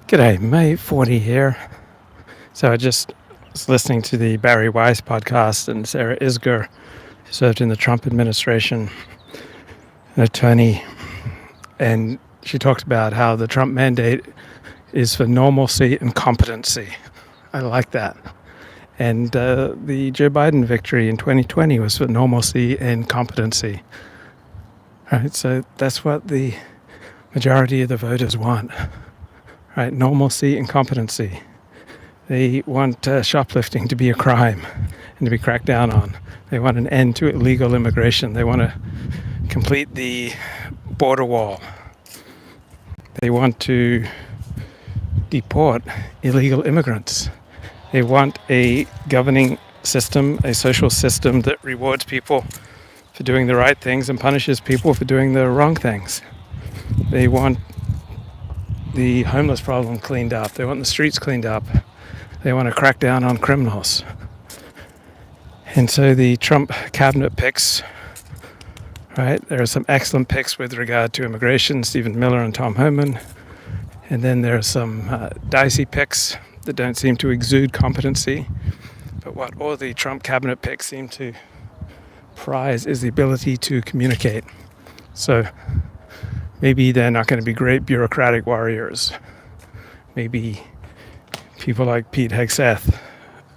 G'day, May 40 here. So I just was listening to the Barry Weiss podcast, and Sarah Isgur, who served in the Trump administration, an attorney, and she talked about how the Trump mandate is for normalcy and competency. I like that. And the Joe Biden victory in 2020 was for normalcy and competency. Right, so that's what the majority of the voters want. Right, normalcy and competency. They want shoplifting to be a crime and to be cracked down on. They want an end to illegal immigration. They want to complete the border wall. They want to deport illegal immigrants. They want a governing system, a social system that rewards people for doing the right things and punishes people for doing the wrong things. They want the homeless problem cleaned up. They want the streets cleaned up. They want to crack down on criminals. And so the Trump cabinet picks, right? There are some excellent picks with regard to immigration, Stephen Miller and Tom Homan. And then there are some dicey picks that don't seem to exude competency. But what all the Trump cabinet picks seem to prize is the ability to communicate. So maybe they're not going to be great bureaucratic warriors. Maybe people like Pete Hegseth are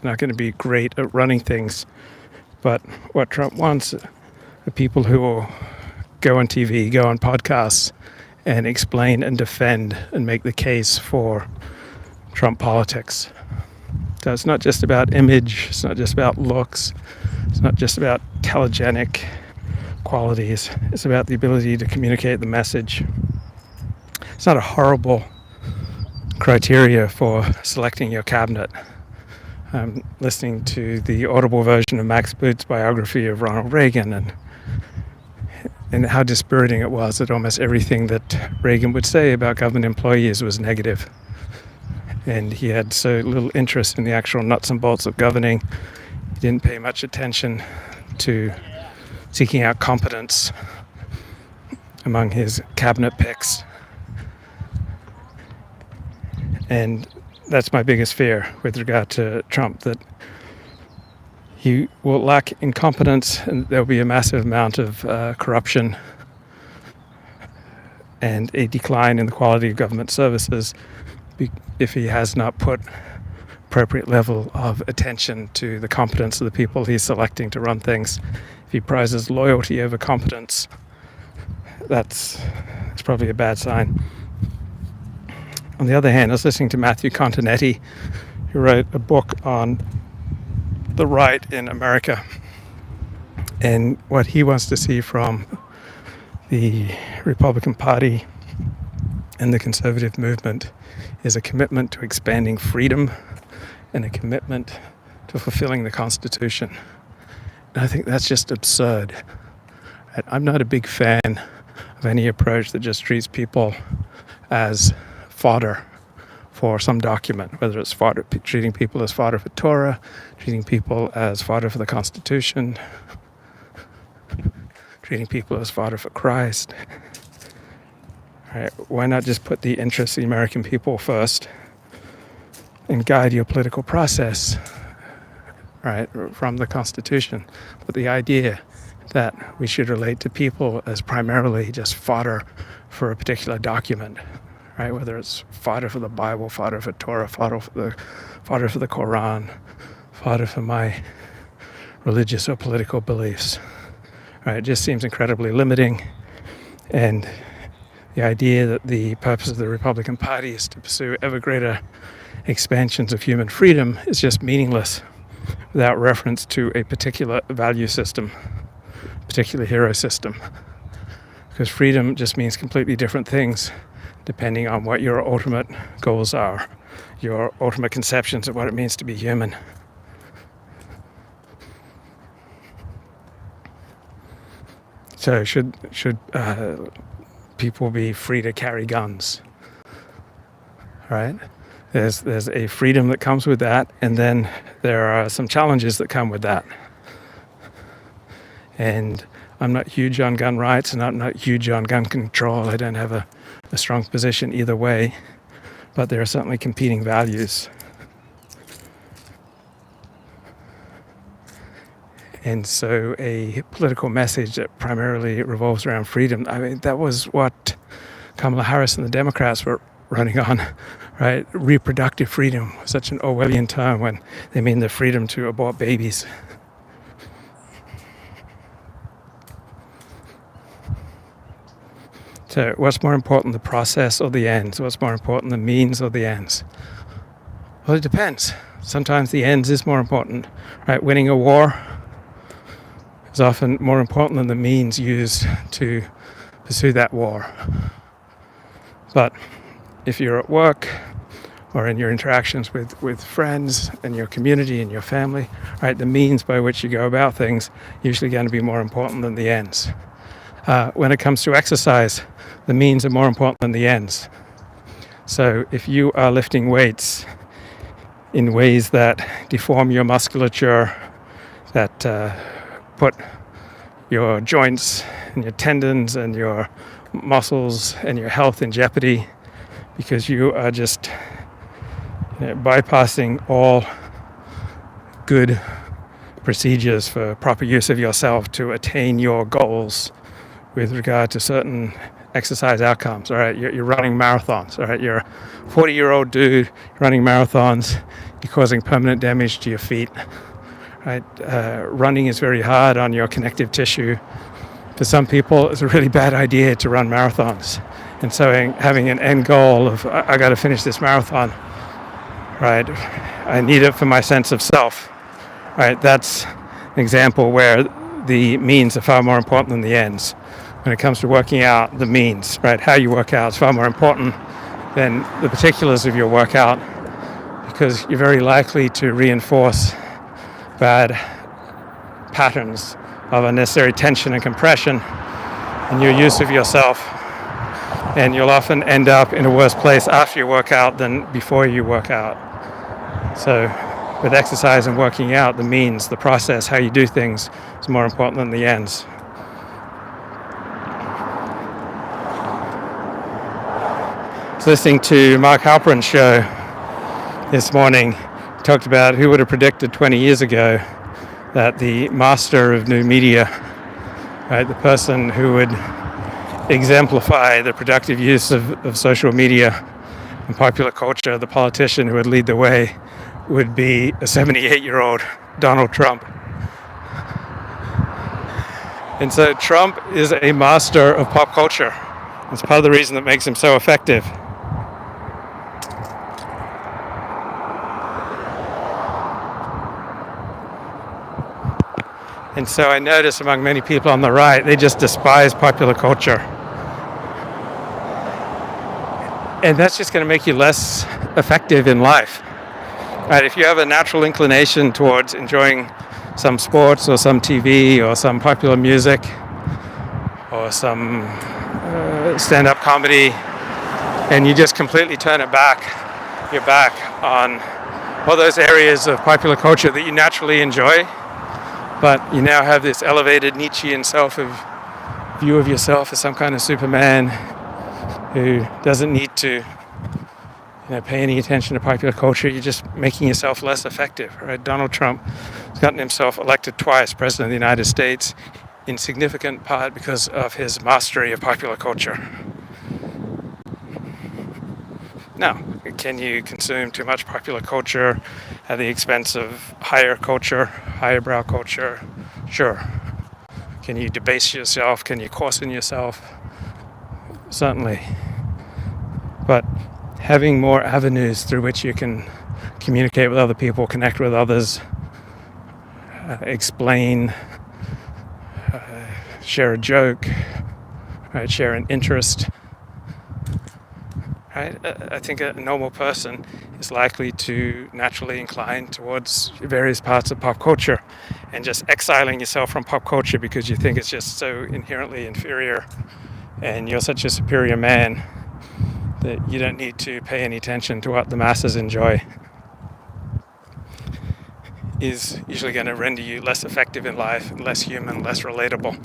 not going to be great at running things. But what Trump wants are people who will go on TV, go on podcasts, and explain and defend and make the case for Trump politics. So it's not just about image, it's not just about looks, it's not just about telegenic qualities. It's about the ability to communicate the message. It's not a horrible criteria for selecting your cabinet. I'm listening to the audible version of Max Boot's biography of Ronald Reagan and how dispiriting it was that almost everything that Reagan would say about government employees was negative. And he had so little interest in the actual nuts and bolts of governing. He didn't pay much attention to seeking out competence among his cabinet picks. And that's my biggest fear with regard to Trump, that he will lack incompetence and there'll be a massive amount of corruption and a decline in the quality of government services if he has not put appropriate level of attention to the competence of the people he's selecting to run things. If he prizes loyalty over competence, that's probably a bad sign. On the other hand, I was listening to Matthew Continetti, who wrote a book on the right in America and what he wants to see from the Republican Party and the conservative movement is a commitment to expanding freedom and a commitment to fulfilling the Constitution. And I think that's just absurd. I'm not a big fan of any approach that just treats people as fodder for some document, whether it's treating people as fodder for Torah, treating people as fodder for the Constitution, treating people as fodder for Christ. Right, why not just put the interests of the American people first and guide your political process, right, from the Constitution? But the idea that we should relate to people as primarily just fodder for a particular document, right, whether it's fodder for the Bible, fodder for Torah, fodder for the Quran, fodder for my religious or political beliefs, right, it just seems incredibly limiting. And the idea that the purpose of the Republican Party is to pursue ever greater expansions of human freedom is just meaningless without reference to a particular value system, particular hero system. Because freedom just means completely different things depending on what your ultimate goals are, your ultimate conceptions of what it means to be human. So should people be free to carry guns, right? There's a freedom that comes with that, and then there are some challenges that come with that. And I'm not huge on gun rights, and I'm not huge on gun control. I don't have a strong position either way. but there are certainly competing values. And so a political message that primarily revolves around freedom, I mean, that was what Kamala Harris and the Democrats were running on, right? Reproductive freedom, such an Orwellian term when they mean the freedom to abort babies. So what's more important, the process or the ends? What's more important, the means or the ends? Well, it depends. Sometimes the ends is more important, right? Winning a war is often more important than the means used to pursue that war. But if you're at work or in your interactions with friends and your community and your family, right, the means by which you go about things are usually going to be more important than the ends. When it comes to exercise, the means are more important than the ends. So if you are lifting weights in ways that deform your musculature, that put your joints and your tendons and your muscles and your health in jeopardy because you are just bypassing all good procedures for proper use of yourself to attain your goals with regard to certain exercise outcomes. All right, you're running marathons. All right, you're a 40-year-old dude running marathons. You're causing permanent damage to your feet. Right, running is very hard on your connective tissue. For some people, it's a really bad idea to run marathons. And so having an end goal of, I got to finish this marathon, right? I need it for my sense of self, right? That's an example where the means are far more important than the ends. When it comes to working out, the means, right? How you work out is far more important than the particulars of your workout because you're very likely to reinforce bad patterns of unnecessary tension and compression in your use of yourself. And you'll often end up in a worse place after you work out than before you work out. So with exercise and working out, the means, the process, how you do things is more important than the ends. I was listening to Mark Halperin's show this morning. He talked about who would have predicted 20 years ago that the master of new media, right, the person who would exemplify the productive use of social media and popular culture, the politician who would lead the way, would be a 78-year-old Donald Trump. And so Trump is a master of pop culture. It's part of the reason that makes him so effective. And so I notice among many people on the right, they just despise popular culture. And that's just going to make you less effective in life. Right? If you have a natural inclination towards enjoying some sports or some TV or some popular music or some stand-up comedy, and you just completely turn it back, your back on all those areas of popular culture that you naturally enjoy, but you now have this elevated Nietzschean view of yourself as some kind of Superman who doesn't need to pay any attention to popular culture. You're just making yourself less effective. Right? Donald Trump has gotten himself elected twice President of the United States, in significant part because of his mastery of popular culture. Now, can you consume too much popular culture at the expense of higher culture, higher brow culture? Sure. Can you debase yourself? Can you coarsen yourself? Certainly. But having more avenues through which you can communicate with other people, connect with others, explain, share a joke, right? Share an interest. Right? I think a normal person is likely to naturally incline towards various parts of pop culture, and just exiling yourself from pop culture because you think it's just so inherently inferior and you're such a superior man that you don't need to pay any attention to what the masses enjoy, is usually going to render you less effective in life, less human, less relatable.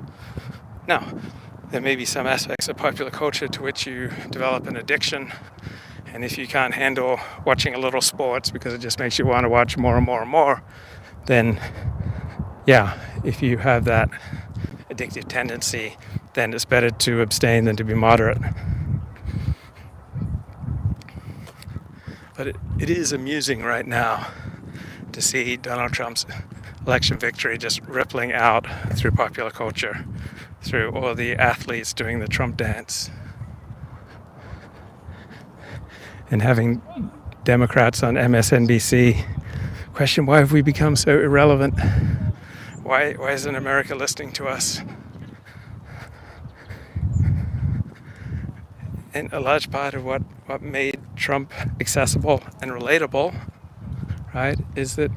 Now, there may be some aspects of popular culture to which you develop an addiction And if you can't handle watching a little sports because it just makes you want to watch more and more and more, then yeah, if you have that addictive tendency, then it's better to abstain than to be moderate. But it is amusing right now to see Donald Trump's election victory just rippling out through popular culture, through all the athletes doing the Trump dance, and having Democrats on MSNBC question, why have we become so irrelevant? Why isn't America listening to us? And a large part of what made Trump accessible and relatable, right, is that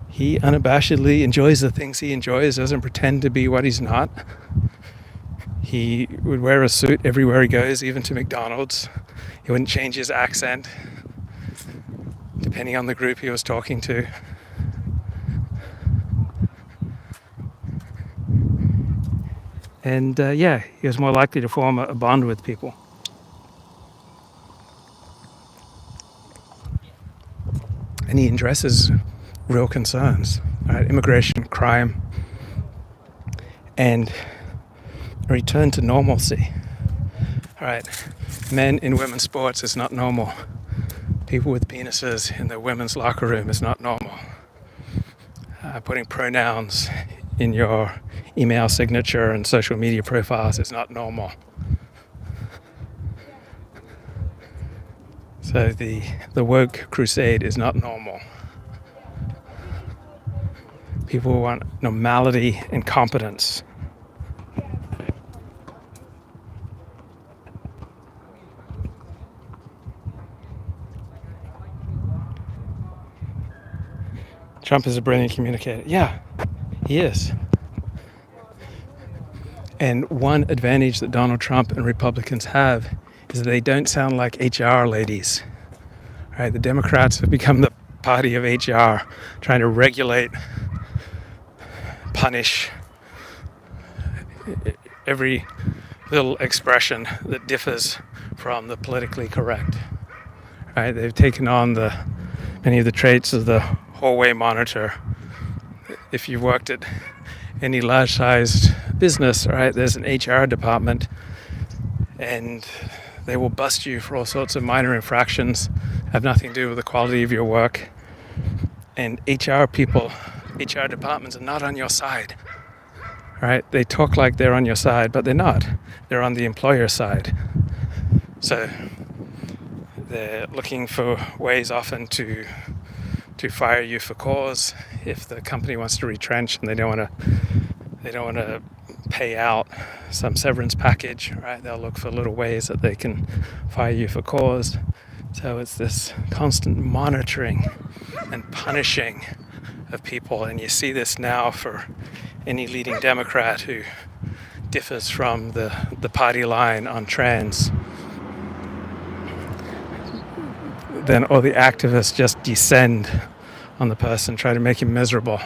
he unabashedly enjoys the things he enjoys, doesn't pretend to be what he's not. He would wear a suit everywhere he goes, even to McDonald's. He wouldn't change his accent, depending on the group he was talking to. And he was more likely to form a bond with people. And he addresses real concerns, right? Immigration, crime, and a return to normalcy. All right, men in women's sports is not normal. People with penises in the women's locker room is not normal. Putting pronouns in your email signature and social media profiles is not normal. So the woke crusade is not normal. People want normality and competence. Trump is a brilliant communicator. Yeah, he is. And one advantage that Donald Trump and Republicans have is that they don't sound like HR ladies. Right? The Democrats have become the party of HR, trying to regulate, punish every little expression that differs from the politically correct. Right? They've taken on many of the traits of the hallway monitor. If you've worked at any large-sized business, right, there's an HR department, and they will bust you for all sorts of minor infractions, have nothing to do with the quality of your work. And HR departments are not on your side, right? They talk like they're on your side, but they're not. They're on the employer side. So they're looking for ways often to fire you for cause if the company wants to retrench and they don't want to pay out some severance package, right? They'll look for little ways that they can fire you for cause. So it's this constant monitoring and punishing of people, and you see this now for any leading Democrat who differs from the party line on trans. Then all the activists just descend on the person, try to make him miserable.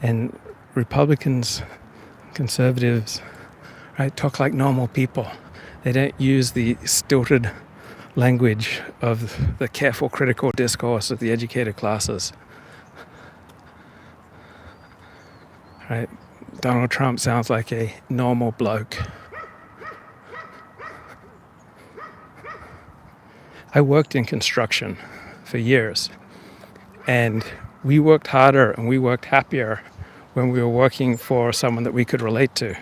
And Republicans, conservatives, right, talk like normal people. They don't use the stilted language of the careful critical discourse of the educated classes. Right? Donald Trump sounds like a normal bloke. I worked in construction for years, and we worked harder and we worked happier when we were working for someone that we could relate to.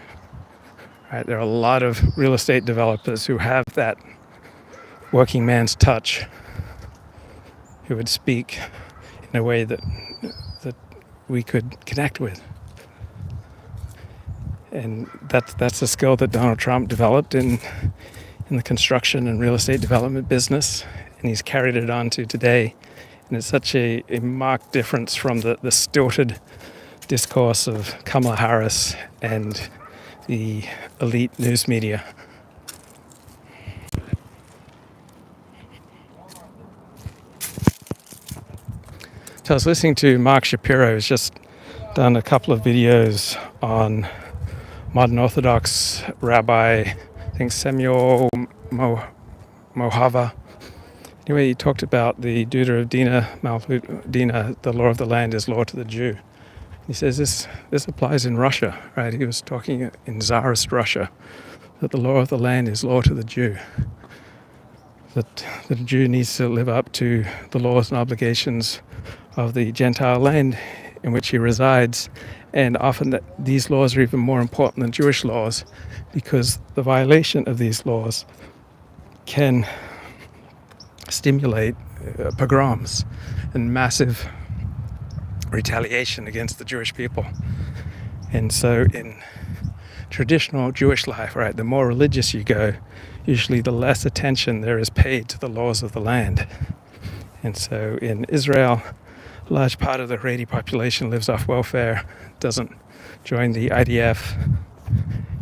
Right? There are a lot of real estate developers who have that working man's touch, who would speak in a way that we could connect with. And that's a skill that Donald Trump developed in the construction and real estate development business, and he's carried it on to today. And it's such a marked difference from the stilted discourse of Kamala Harris and the elite news media. So I was listening to Mark Shapiro, who's just done a couple of videos on modern Orthodox rabbi, I think Samuel Mohava. Anyway, he talked about the Duda of Dina, the law of the land is law to the Jew. He says this applies in Russia, right? He was talking in Tsarist Russia, that the law of the land is law to the Jew. That the Jew needs to live up to the laws and obligations of the Gentile land in which he resides. And often these laws are even more important than Jewish laws, because the violation of these laws can stimulate pogroms and massive retaliation against the Jewish people. And so in traditional Jewish life, right, the more religious you go, usually the less attention there is paid to the laws of the land. And so in Israel, a large part of the Haredi population lives off welfare, doesn't join the IDF,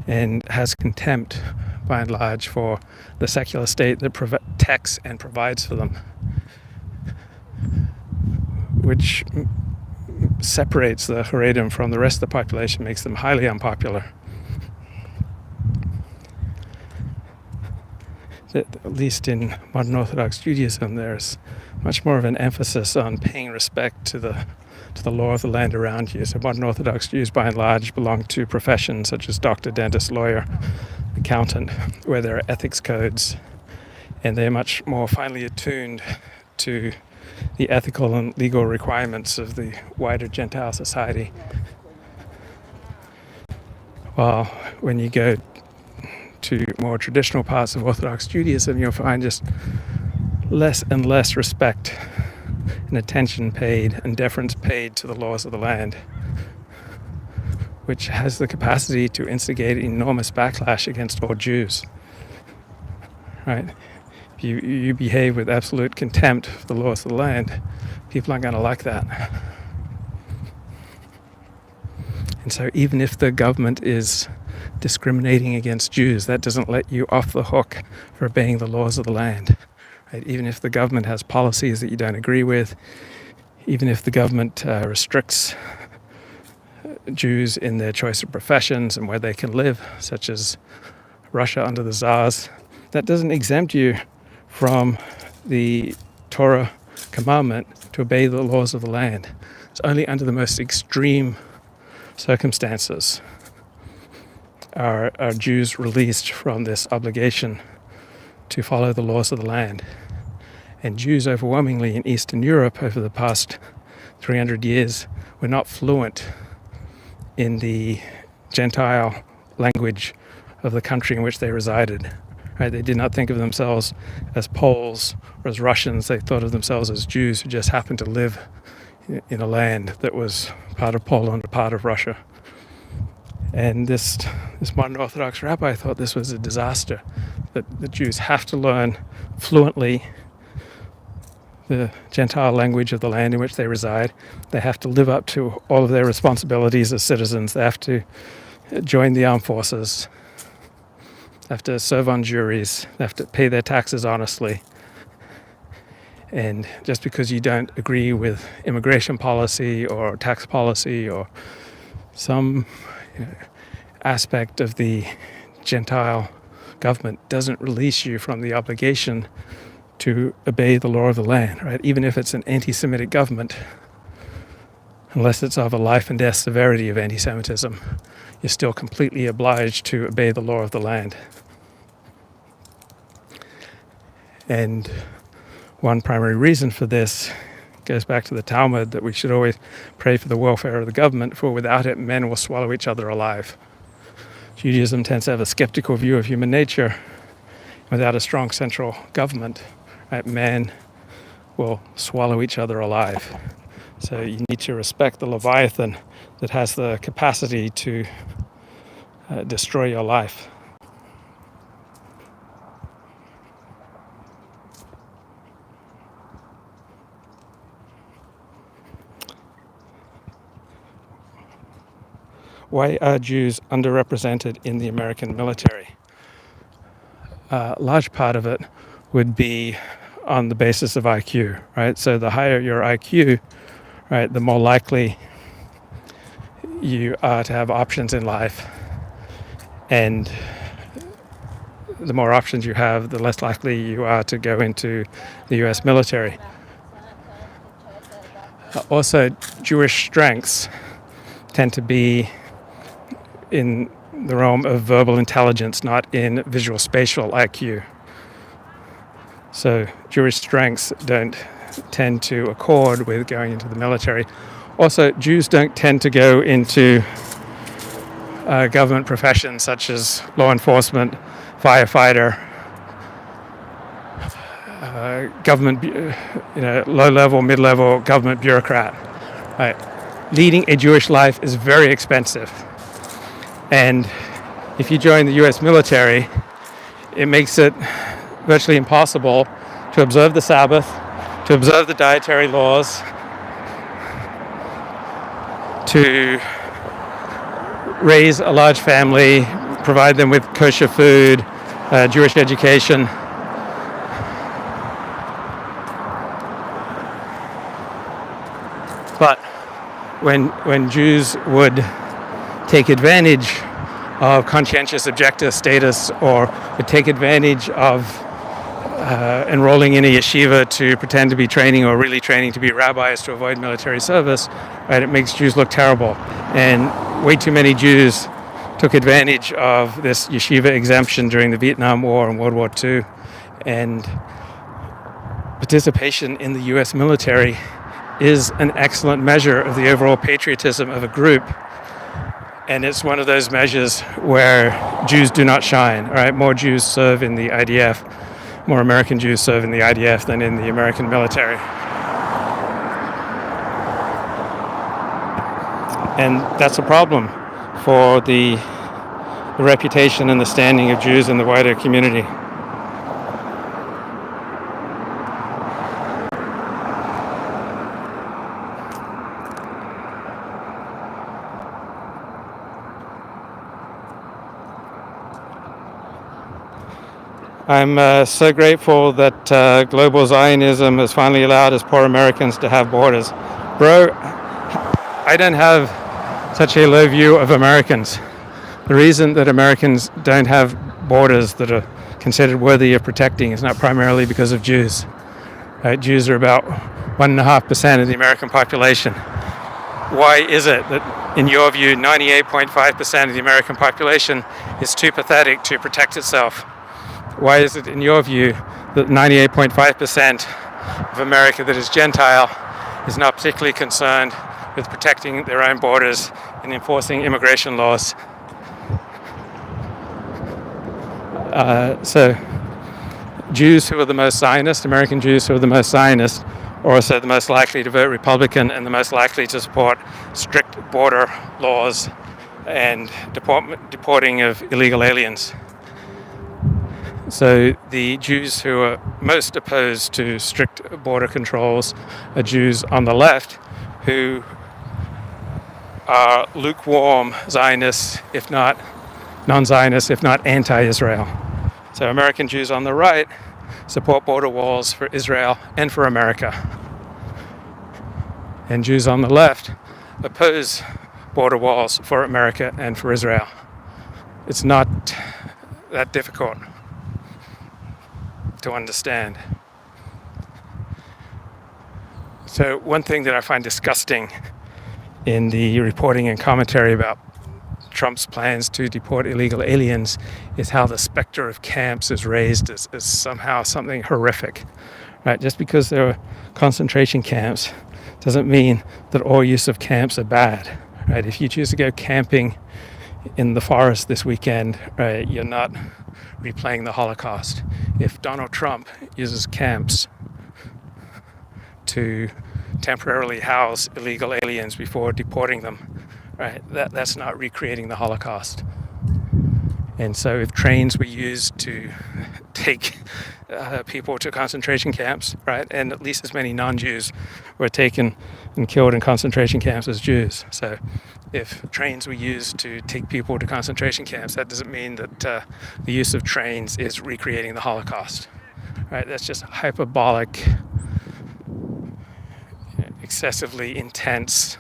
and has contempt, by and large, for the secular state that protects and provides for them, which separates the Haredim from the rest of the population, makes them highly unpopular. At least in modern Orthodox Judaism, there's much more of an emphasis on paying respect to the law of the land around you. So modern Orthodox Jews, by and large, belong to professions such as doctor, dentist, lawyer, accountant, where there are ethics codes, and they're much more finely attuned to the ethical and legal requirements of the wider Gentile society. While when you go to more traditional parts of Orthodox Judaism, you'll find just less and less respect and attention paid and deference paid to the laws of the land, which has the capacity to instigate enormous backlash against all Jews. Right? If you behave with absolute contempt for the laws of the land, people aren't going to like that. And so even if the government is discriminating against Jews, that doesn't let you off the hook for obeying the laws of the land. Right? Even if the government has policies that you don't agree with, even if the government restricts Jews in their choice of professions and where they can live, such as Russia under the Tsars, that doesn't exempt you from the Torah commandment to obey the laws of the land. It's only under the most extreme circumstances are Jews released from this obligation to follow the laws of the land. And Jews overwhelmingly in Eastern Europe over the past 300 years were not fluent in the Gentile language of the country in which they resided. Right? They did not think of themselves as Poles or as Russians. They thought of themselves as Jews who just happened to live in a land that was part of Poland or part of Russia. And this modern Orthodox rabbi thought this was a disaster, that the Jews have to learn fluently the Gentile language of the land in which they reside. They have to live up to all of their responsibilities as citizens. They have to join the armed forces. They have to serve on juries. They have to pay their taxes honestly. And just because you don't agree with immigration policy or tax policy or some aspect of the Gentile government doesn't release you from the obligation to obey the law of the land, right? Even if it's an anti-Semitic government, unless it's of a life and death severity of anti-Semitism, you're still completely obliged to obey the law of the land. And one primary reason for this goes back to the Talmud, that we should always pray for the welfare of the government, for without it men will swallow each other alive. Judaism tends to have a skeptical view of human nature. Without a strong central government, right, men will swallow each other alive. So you need to respect the Leviathan that has the capacity to destroy your life. Why are Jews underrepresented in the American military? A large part of it would be on the basis of IQ, right? So the higher your IQ, the more likely you are to have options in life And the more options you have, the less likely you are to go into the US military. Also, Jewish strengths tend to be in the realm of verbal intelligence, not in visual spatial IQ. So Jewish strengths don't tend to accord with going into the military. Also, Jews don't tend to go into government professions such as law enforcement, firefighter, government, low-level, mid-level government bureaucrat. Right. Leading a Jewish life is very expensive. And if you join the US military, it makes it virtually impossible to observe the Sabbath, to observe the dietary laws, to raise a large family, provide them with kosher food, Jewish education. But when Jews would take advantage of conscientious objector status, or would take advantage of enrolling in a yeshiva to pretend to be training or really training to be rabbis to avoid military service, right, it makes Jews look terrible. And way too many Jews took advantage of this yeshiva exemption during the Vietnam War and World War II. And participation in the US military is an excellent measure of the overall patriotism of a group. And it's one of those measures where Jews do not shine. All right, more Jews serve in the IDF, more American Jews serve in the IDF than in the American military. And that's a problem for the reputation and the standing of Jews in the wider community. I'm so grateful that global Zionism has finally allowed us poor Americans to have borders. Bro, I don't have such a low view of Americans. The reason that Americans don't have borders that are considered worthy of protecting is not primarily because of Jews. Jews are about 1.5% of the American population. Why is it that, in your view, 98.5% of the American population is too pathetic to protect itself? Why is it, in your view, that 98.5% of America that is Gentile is not particularly concerned with protecting their own borders and enforcing immigration laws? So Jews who are the most Zionist, American Jews who are the most Zionist, are also the most likely to vote Republican and the most likely to support strict border laws and deporting of illegal aliens. So the Jews who are most opposed to strict border controls are Jews on the left who are lukewarm Zionists, if not non-Zionists, if not anti-Israel. So American Jews on the right support border walls for Israel and for America. And Jews on the left oppose border walls for America and for Israel. It's not that difficult to understand. So one thing that I find disgusting in the reporting and commentary about Trump's plans to deport illegal aliens is how the specter of camps is raised as somehow something horrific. Right? Just because there are concentration camps doesn't mean that all use of camps are bad. Right? If you choose to go camping in the forest this weekend, right, you're not replaying the Holocaust. If Donald Trump uses camps to temporarily house illegal aliens before deporting them, right, that's not recreating the Holocaust. And so if trains were used to take people to concentration camps, right, and at least as many non-Jews were taken and killed in concentration camps as Jews. So if trains were used to take people to concentration camps, that doesn't mean that the use of trains is recreating the Holocaust. Right? That's just hyperbolic, excessively intense,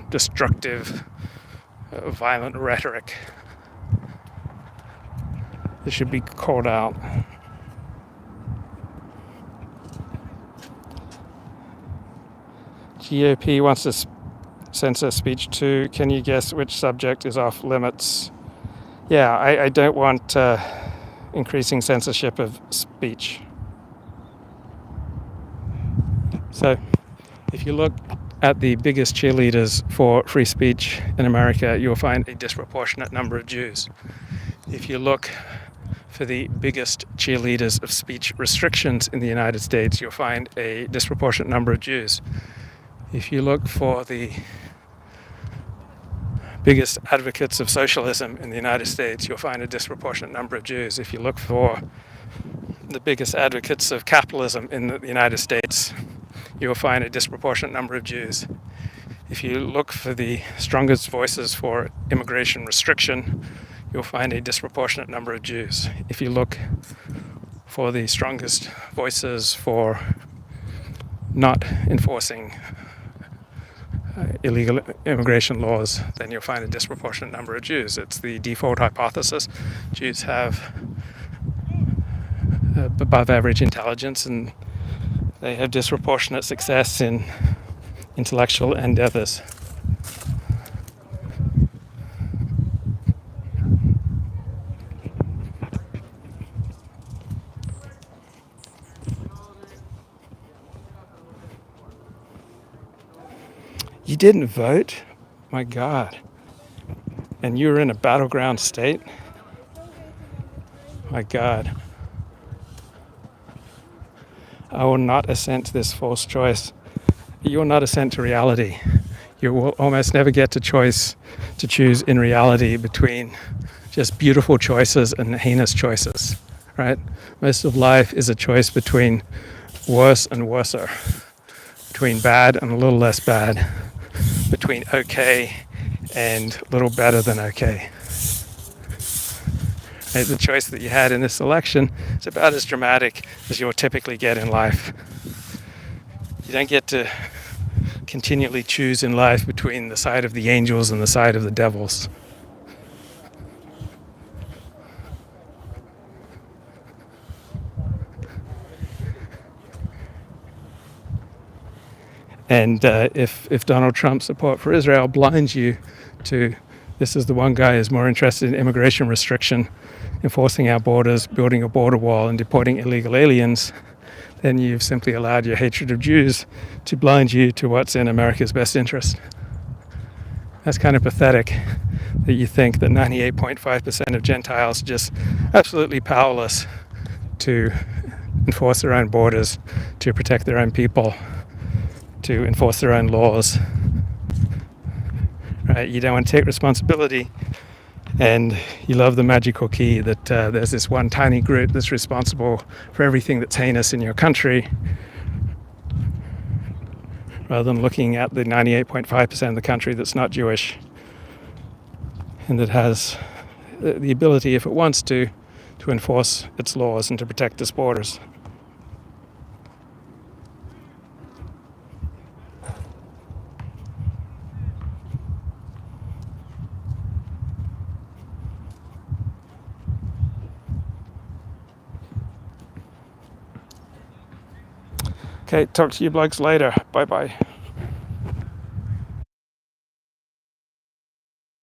destructive violent rhetoric. This should be called out. GOP wants to censor speech too. Can you guess which subject is off limits? Yeah, I don't want increasing censorship of speech. So, if you look at the biggest cheerleaders for free speech in America, you'll find a disproportionate number of Jews. If you look for the biggest cheerleaders of speech restrictions in the United States, you'll find a disproportionate number of Jews. If you look for the biggest advocates of socialism in the United States, you'll find a disproportionate number of Jews. If you look for the biggest advocates of capitalism in the United States, you'll find a disproportionate number of Jews. If you look for the strongest voices for immigration restriction, you'll find a disproportionate number of Jews. If you look for the strongest voices for not enforcing illegal immigration laws, then you'll find a disproportionate number of Jews. It's the default hypothesis. Jews have above average intelligence and they have disproportionate success in intellectual endeavors. You didn't vote? My God. And you were in a battleground state? My God. I will not assent to this false choice. You will not assent to reality. You will almost never get to choose in reality between just beautiful choices and heinous choices, right? Most of life is a choice between worse and worser, between bad and a little less bad, between okay and a little better than okay. Right? The choice that you had in this election is about as dramatic as you'll typically get in life. You don't get to continually choose in life between the side of the angels and the side of the devils. And if Donald Trump's support for Israel blinds you to this is the one guy who's more interested in immigration restriction, enforcing our borders, building a border wall and deporting illegal aliens, then you've simply allowed your hatred of Jews to blind you to what's in America's best interest. That's kind of pathetic that you think that 98.5% of Gentiles are just absolutely powerless to enforce their own borders, to protect their own people, to enforce their own laws. Right? You don't want to take responsibility, and you love the magical key that there's this one tiny group that's responsible for everything that's heinous in your country, rather than looking at the 98.5% of the country that's not Jewish and that has the ability, if it wants to enforce its laws and to protect its borders. Okay, talk to you blokes later. Bye-bye.